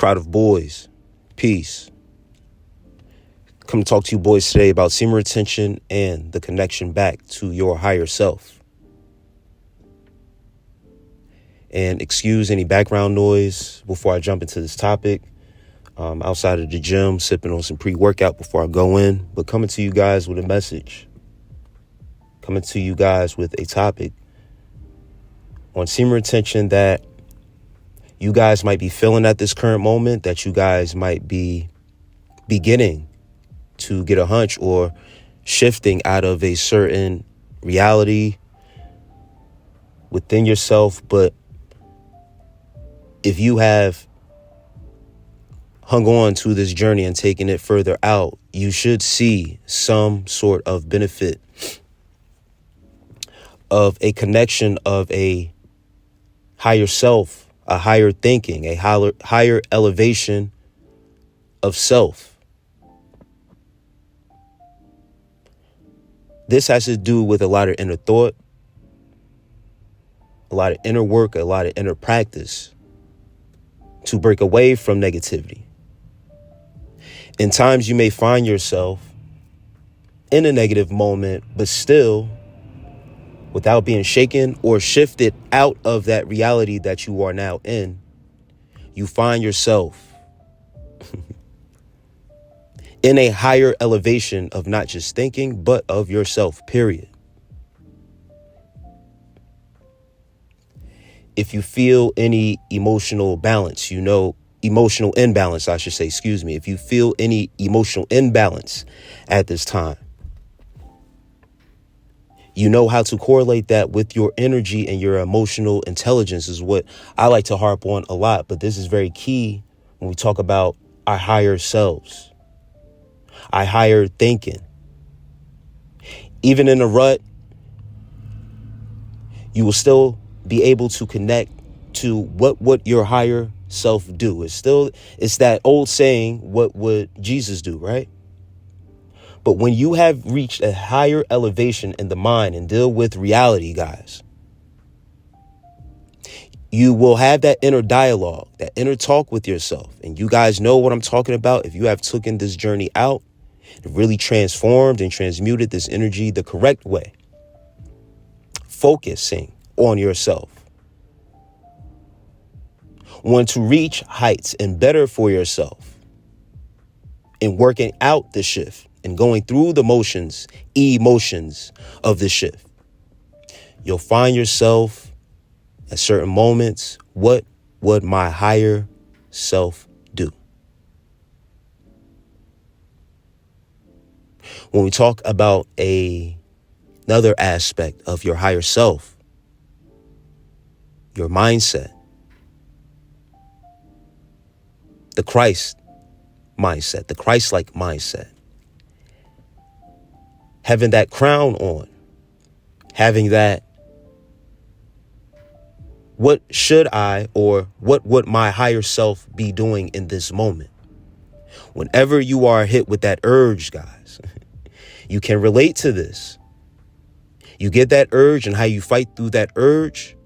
Crowd of boys, peace. Come to talk to you boys today about semen retention and the connection back to your higher self. And excuse any background noise before I jump into this topic. Outside of the gym, sipping on some pre-workout before I go in, but coming to you guys with a message. Coming to you guys with a topic on semen retention that you guys might be feeling at this current moment, that you guys might be beginning to get a hunch or shifting out of a certain reality within yourself. But if you have hung on to this journey and taken it further out, you should see some sort of benefit of a connection of a higher self, a higher thinking, a higher elevation of self. This has to do with a lot of inner thought, a lot of inner work, a lot of inner practice to break away from negativity. In times you may find yourself in a negative moment, but still, without being shaken or shifted out of that reality that you are now in, you find yourself in a higher elevation of not just thinking, but of yourself, period. If you feel any emotional imbalance, if you feel any emotional imbalance at this time, you know how to correlate that with your energy and your emotional intelligence is what I like to harp on a lot. But this is very key when we talk about our higher selves, our higher thinking. Even in a rut, you will still be able to connect to what would your higher self do. It's that old saying, what would Jesus do, right? But when you have reached a higher elevation in the mind and deal with reality, guys, you will have that inner dialogue, that inner talk with yourself. And you guys know what I'm talking about. If you have taken this journey out and really transformed and transmuted this energy the correct way, focusing on yourself, want to reach heights and better for yourself, and working out the shift and going through the emotions of the shift, you'll find yourself at certain moments, what would my higher self do? When we talk about another aspect of your higher self, your mindset, the Christ mindset, the Christ-like mindset, having that crown on, having that, what should I or what would my higher self be doing in this moment? Whenever you are hit with that urge, guys, you can relate to this. You get that urge, and how you fight through that urge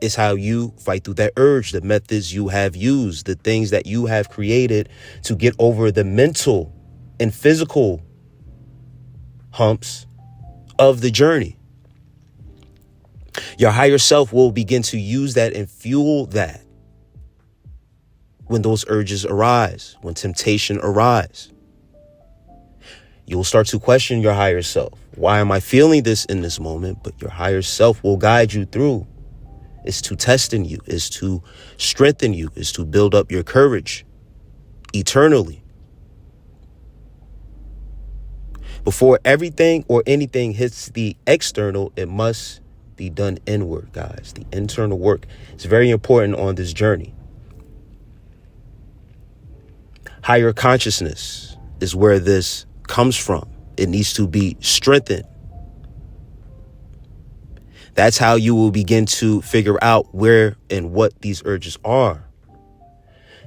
is how you fight through that urge, the methods you have used, the things that you have created to get over the mental and physical humps of the journey. Your higher self will begin to use that and fuel that when those urges arise, when temptation arise. You'll start to question your higher self. Why am I feeling this in this moment? But your higher self will guide you through. It's to test in you, is to strengthen you, is to build up your courage eternally. Before everything or anything hits the external, it must be done inward, guys. The internal work is very important on this journey. Higher consciousness is where this comes from. It needs to be strengthened. That's how you will begin to figure out where and what these urges are.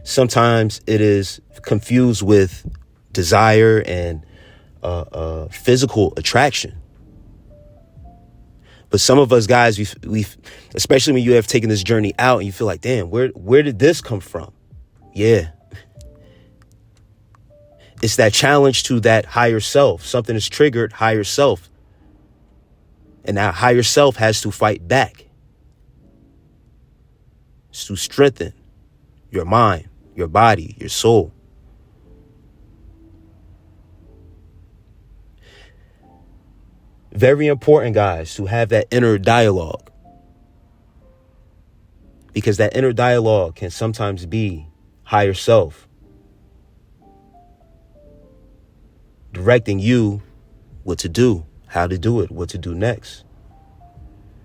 Sometimes it is confused with desire and physical attraction. But some of us guys, we've especially when you have taken this journey out and you feel like, damn, where did this come from? Yeah. It's that challenge to that higher self. Something is triggered, higher self. And that higher self has to fight back. It's to strengthen your mind, your body, your soul. Very important, guys, to have that inner dialogue. Because that inner dialogue can sometimes be higher self directing you what to do, how to do it, what to do next.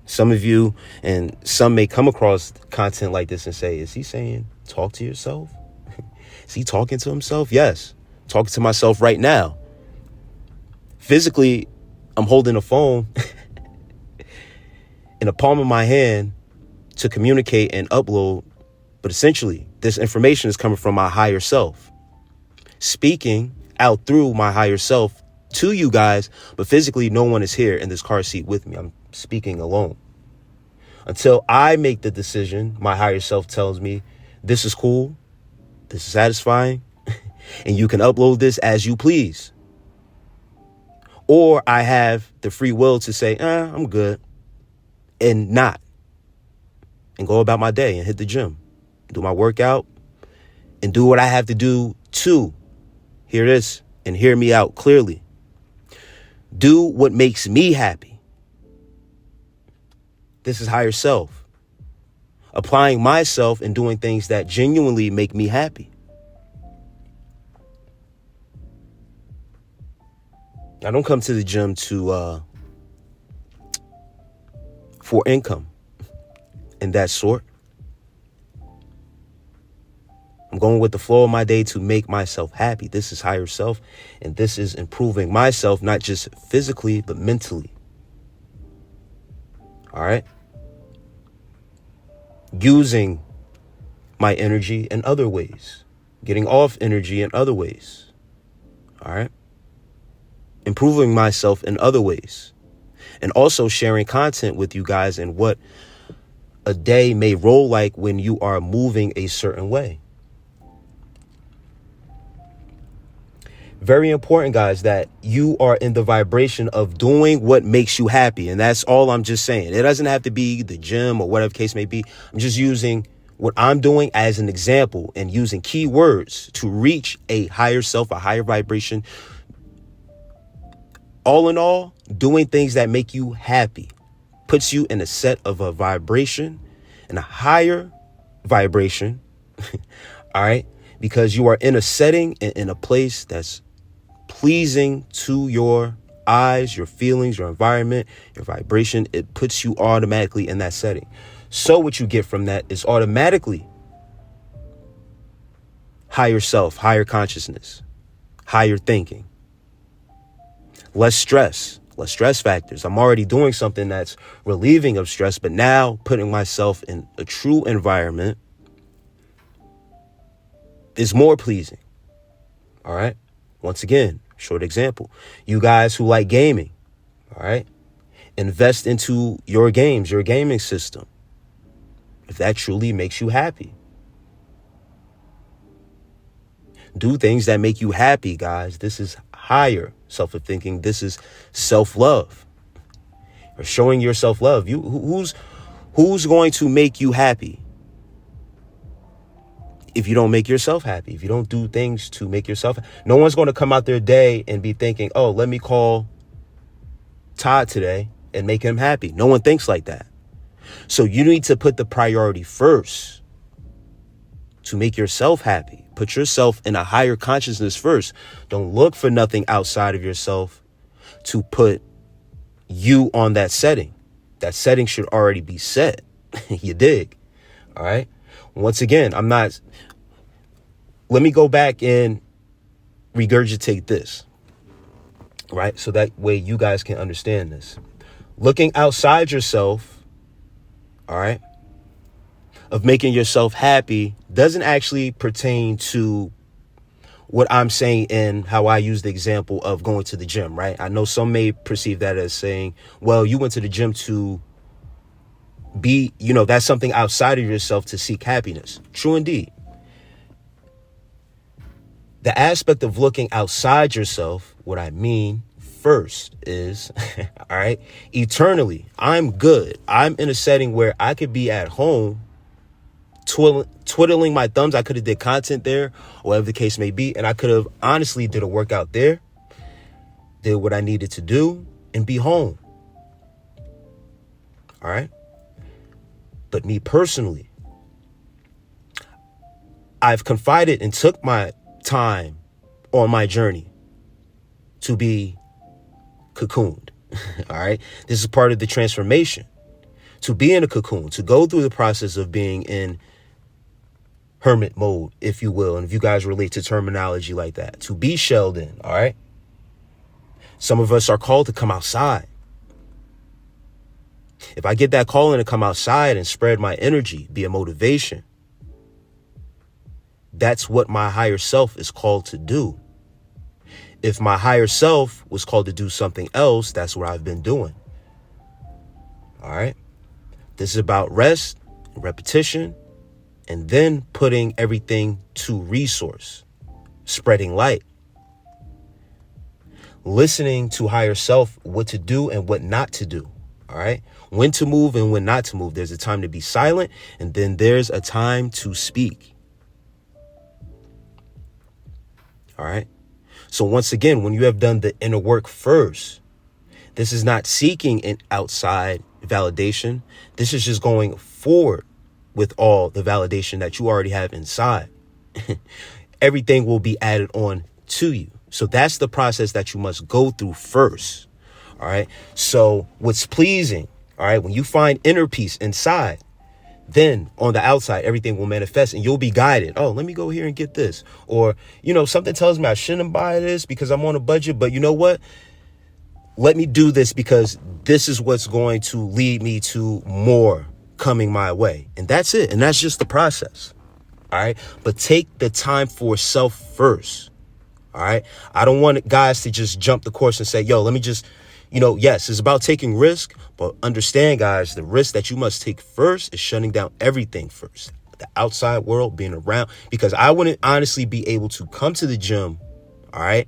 Some of you and some may come across content like this and say, is he saying talk to yourself? Is he talking to himself? Yes. Talking to myself right now. Physically, I'm holding a phone in the palm of my hand to communicate and upload. But essentially, this information is coming from my higher self, speaking out through my higher self to you guys. But physically, no one is here in this car seat with me. I'm speaking alone. Until I make the decision, my higher self tells me this is cool, this is satisfying, and you can upload this as you please. Or I have the free will to say, I'm good, and not. And go about my day and hit the gym, do my workout, and do what I have to do to hear this and hear me out clearly. Do what makes me happy. This is higher self. Applying myself and doing things that genuinely make me happy. I don't come to the gym for income and that sort. I'm going with the flow of my day to make myself happy. This is higher self, and this is improving myself, not just physically, but mentally. All right. Using my energy in other ways, getting off energy in other ways. All right. Improving myself in other ways, and also sharing content with you guys and what a day may roll like when you are moving a certain way. Very important, guys, that you are in the vibration of doing what makes you happy. And that's all I'm just saying. It doesn't have to be the gym or whatever case may be. I'm just using what I'm doing as an example and using key words to reach a higher self, a higher vibration. All in all, doing things that make you happy puts you in a set of a vibration and a higher vibration. All right. Because you are in a setting and in a place that's pleasing to your eyes, your feelings, your environment, your vibration. It puts you automatically in that setting. So what you get from that is automatically higher self, higher consciousness, higher thinking, less stress factors. I'm already doing something that's relieving of stress, but now putting myself in a true environment is more pleasing. All right. Once again, short example. You guys who like gaming, all right, invest into your games, your gaming system, if that truly makes you happy. Do things that make you happy, guys. This is higher self-thinking. This is self-love. Or showing yourself love. Who's going to make you happy if you don't make yourself happy? If you don't do things to make yourself, no one's going to come out their day and be thinking, oh, let me call Todd today and make him happy. No one thinks like that. So you need to put the priority first to make yourself happy. Put yourself in a higher consciousness first. Don't look for nothing outside of yourself to put you on that setting. That setting should already be set. You dig? All right. Once again, let me go back and regurgitate this, right? So that way you guys can understand this. Looking outside yourself, all right, of making yourself happy doesn't actually pertain to what I'm saying in how I use the example of going to the gym, right? I know some may perceive that as saying, well, you went to the gym to be, that's something outside of yourself to seek happiness. True indeed. The aspect of looking outside yourself, what I mean first is, all right, eternally, I'm good. I'm in a setting where I could be at home twiddling my thumbs. I could have did content there, or whatever the case may be, and I could have honestly did a workout there, did what I needed to do, and be home. All right. But me personally, I've confided and took my time on my journey to be cocooned. All right. This is part of the transformation, to be in a cocoon, to go through the process of being in hermit mode, if you will. And if you guys relate to terminology like that, to be shelled in. All right. Some of us are called to come outside. If I get that calling to come outside and spread my energy, be a motivation, that's what my higher self is called to do. If my higher self was called to do something else, that's what I've been doing. All right. This is about rest, repetition, and then putting everything to resource, spreading light, listening to higher self, what to do and what not to do. All right. When to move and when not to move. There's a time to be silent, and then there's a time to speak. All right. So once again, when you have done the inner work first, this is not seeking an outside validation. This is just going forward with all the validation that you already have inside. Everything will be added on to you. So that's the process that you must go through first. All right. So what's pleasing, all right, when you find inner peace inside, then on the outside, everything will manifest and you'll be guided. Oh, let me go here and get this. Or, something tells me I shouldn't buy this because I'm on a budget. But you know what? Let me do this because this is what's going to lead me to more coming my way. And that's it. And that's just the process. All right. But take the time for self first. All right. I don't want guys to just jump the course and say, yo, let me just, yes, it's about taking risk. But understand, guys, the risk that you must take first is shutting down everything first. The outside world, being around, because I wouldn't honestly be able to come to the gym. All right.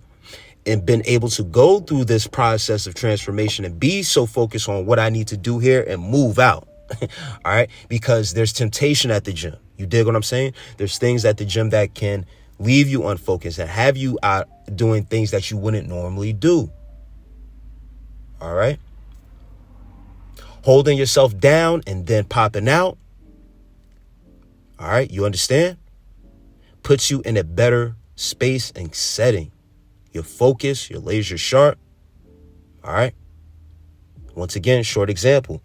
And been able to go through this process of transformation and be so focused on what I need to do here and move out. All right. Because there's temptation at the gym. You dig what I'm saying? There's things at the gym that can leave you unfocused and have you out doing things that you wouldn't normally do. All right. Holding yourself down and then popping out. All right. You understand? Puts you in a better space and setting. You're focused. You're laser sharp. All right. Once again, short example.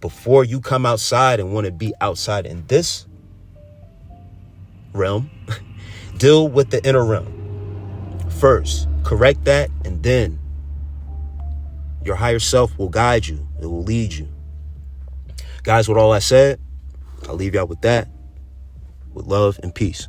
Before you come outside and want to be outside in this realm, deal with the inner realm first. Correct that, and then your higher self will guide you. It will lead you. Guys, with all I said, I'll leave y'all with that. With love and peace.